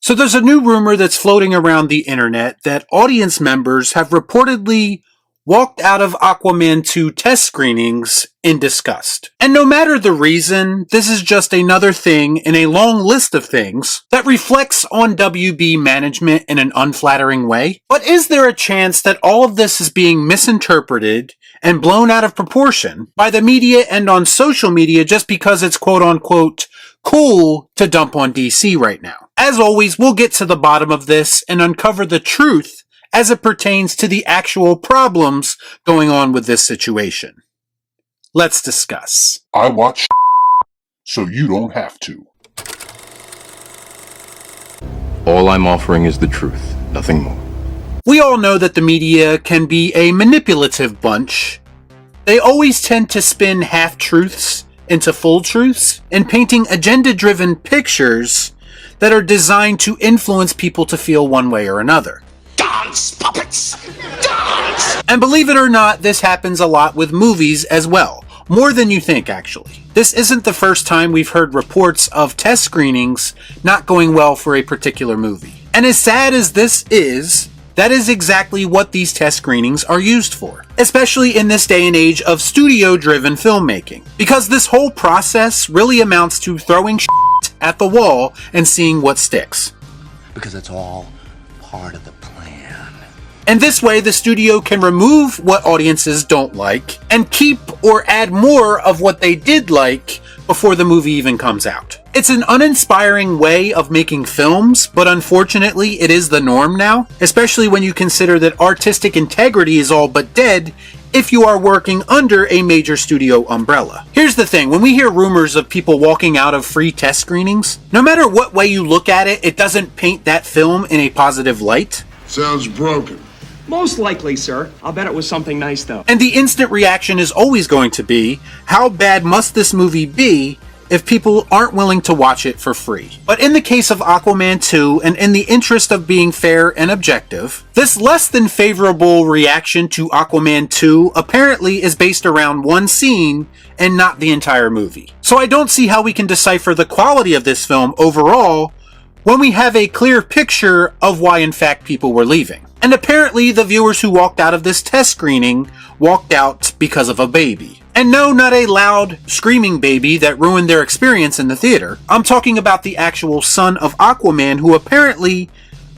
So there's a new rumor that's floating around the internet that audience members have reportedly walked out of Aquaman 2 test screenings in disgust. And no matter the reason, this is just another thing in a long list of things that reflects on WB management in an unflattering way. But is there a chance that all of this is being misinterpreted and blown out of proportion by the media and on social media just because it's quote unquote cool to dump on DC right now? As always, we'll get to the bottom of this and uncover the truth as it pertains to the actual problems going on with this situation. Let's discuss. I watch so you don't have to. All I'm offering is the truth, nothing more. We all know that the media can be a manipulative bunch. They always tend to spin half-truths into full truths and painting agenda-driven pictures that are designed to influence people to feel one way or another. Dance, puppets! Dance! And believe it or not, this happens a lot with movies as well. More than you think, actually. This isn't the first time we've heard reports of test screenings not going well for a particular movie. And as sad as this is, that is exactly what these test screenings are used for. Especially in this day and age of studio-driven filmmaking. Because this whole process really amounts to throwing shit at the wall and seeing what sticks. Because it's all part of the plan. And this way, the studio can remove what audiences don't like and keep or add more of what they did like before the movie even comes out. It's an uninspiring way of making films, but unfortunately, it is the norm now, especially when you consider that artistic integrity is all but dead if you are working under a major studio umbrella. Here's the thing, when we hear rumors of people walking out of free test screenings, no matter what way you look at it, it doesn't paint that film in a positive light. Sounds broken. Most likely, sir. I'll bet it was something nice, though. And the instant reaction is always going to be, how bad must this movie be if people aren't willing to watch it for free? But in the case of Aquaman 2, and in the interest of being fair and objective, this less than favorable reaction to Aquaman 2 apparently is based around one scene and not the entire movie. So I don't see how we can decipher the quality of this film overall when we have a clear picture of why in fact people were leaving. And apparently the viewers who walked out of this test screening walked out because of a baby. And no, not a loud, screaming baby that ruined their experience in the theater. I'm talking about the actual son of Aquaman, who apparently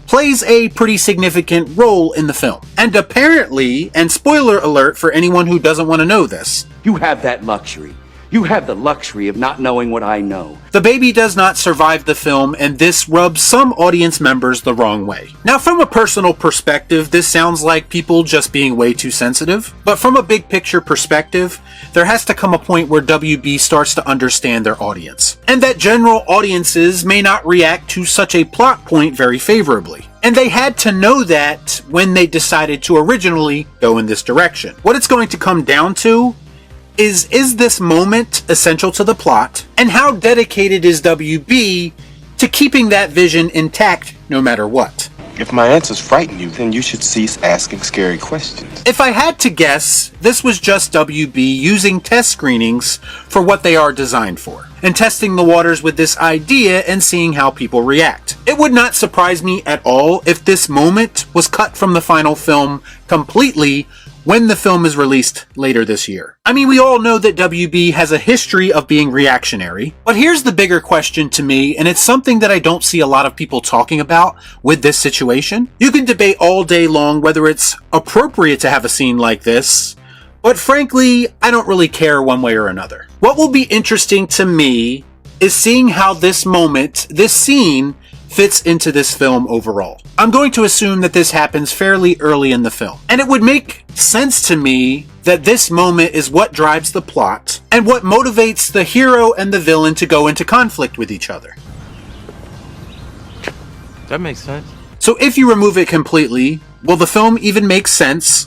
plays a pretty significant role in the film. And apparently, and spoiler alert for anyone who doesn't want to know this, you have that luxury. You have the luxury of not knowing what I know. the baby does not survive the film, and this rubs some audience members the wrong way. Now, from a personal perspective, this sounds like people just being way too sensitive. But from a big picture perspective, there has to come a point where WB starts to understand their audience, and that general audiences may not react to such a plot point very favorably. And they had to know that when they decided to originally go in this direction. What it's going to come down to is this moment essential to the plot? And how dedicated is WB to keeping that vision intact no matter what? If my answers frighten you, then you should cease asking scary questions. If I had to guess, this was just WB using test screenings for what they are designed for, and testing the waters with this idea and seeing how people react. It would not surprise me at all if this moment was cut from the final film completely when the film is released later this year. I mean, we all know that WB has a history of being reactionary, but here's the bigger question to me, and it's something that I don't see a lot of people talking about with this situation. You can debate all day long whether it's appropriate to have a scene like this, but frankly, I don't really care one way or another. What will be interesting to me is seeing how this moment, this scene, fits into this film overall. I'm going to assume that this happens fairly early in the film, and it would make sense to me that this moment is what drives the plot and what motivates the hero and the villain to go into conflict with each other. That makes sense. So if you remove it completely, will the film even make sense?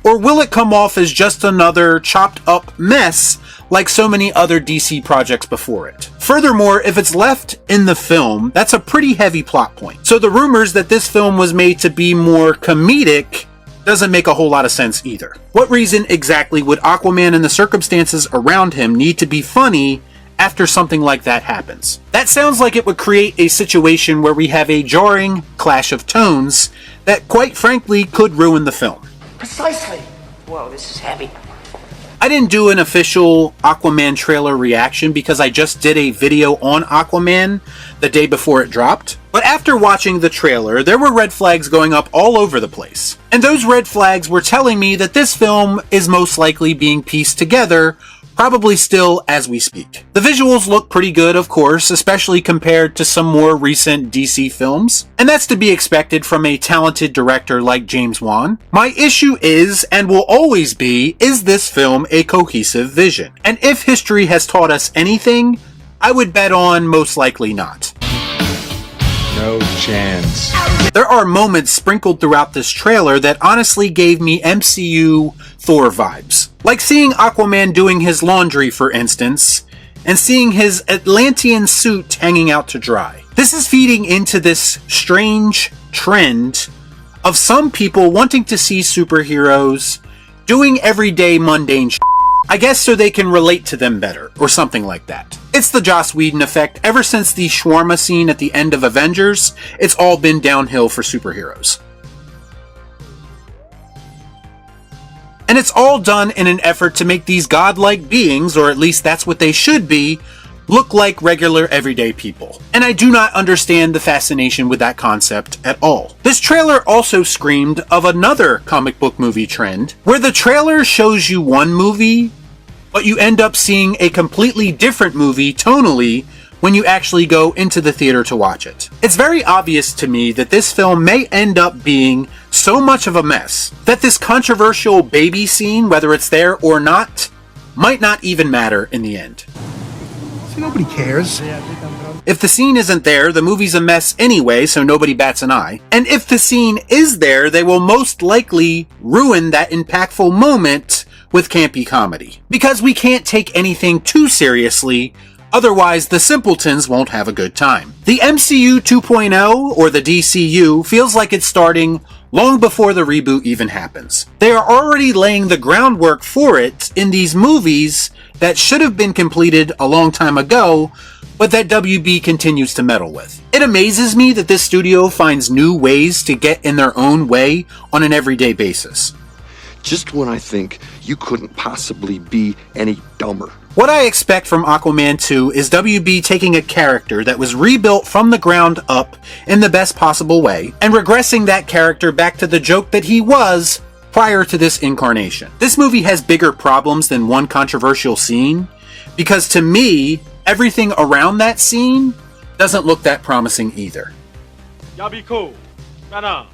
Or will it come off as just another chopped up mess like so many other DC projects before it? Furthermore, if it's left in the film, that's a pretty heavy plot point. So the rumors that this film was made to be more comedic doesn't make a whole lot of sense either. What reason exactly would Aquaman and the circumstances around him need to be funny after something like that happens. That sounds like it would create a situation where we have a jarring clash of tones that quite frankly could ruin the film. Precisely. Whoa, this is heavy. I didn't do an official Aquaman trailer reaction because I just did a video on Aquaman the day before it dropped. But after watching the trailer, there were red flags going up all over the place. And those red flags were telling me that this film is most likely being pieced together, probably still as we speak. The visuals look pretty good, of course, especially compared to some more recent DC films, and that's to be expected from a talented director like James Wan. My issue is, and will always be, is this film a cohesive vision? And if history has taught us anything, I would bet on most likely not. No chance. There are moments sprinkled throughout this trailer that honestly gave me MCU Thor vibes. Like seeing Aquaman doing his laundry, for instance, and seeing his Atlantean suit hanging out to dry. This is feeding into this strange trend of some people wanting to see superheroes doing everyday mundane shit. I guess so they can relate to them better, or something like that. It's the Joss Whedon effect. Ever since the shawarma scene at the end of Avengers, it's all been downhill for superheroes. And it's all done in an effort to make these godlike beings, or at least that's what they should be, look like regular everyday people. And I do not understand the fascination with that concept at all. This trailer also screamed of another comic book movie trend, where the trailer shows you one movie, but you end up seeing a completely different movie tonally when you actually go into the theater to watch it. It's very obvious to me that this film may end up being so much of a mess that this controversial baby scene, whether it's there or not, might not even matter in the end. See, nobody cares. If the scene isn't there, the movie's a mess anyway, so nobody bats an eye. And if the scene is there, they will most likely ruin that impactful moment with campy comedy. Because we can't take anything too seriously, otherwise the simpletons won't have a good time. The MCU 2.0, or the DCU, feels like it's starting long before the reboot even happens. They are already laying the groundwork for it in these movies that should have been completed a long time ago, but that WB continues to meddle with. It amazes me that this studio finds new ways to get in their own way on an everyday basis. Just when I think you couldn't possibly be any dumber. What I expect from Aquaman 2 is WB taking a character that was rebuilt from the ground up in the best possible way, and regressing that character back to the joke that he was prior to this incarnation. This movie has bigger problems than one controversial scene, because to me, everything around that scene doesn't look that promising either. Y'all be cool. Right on.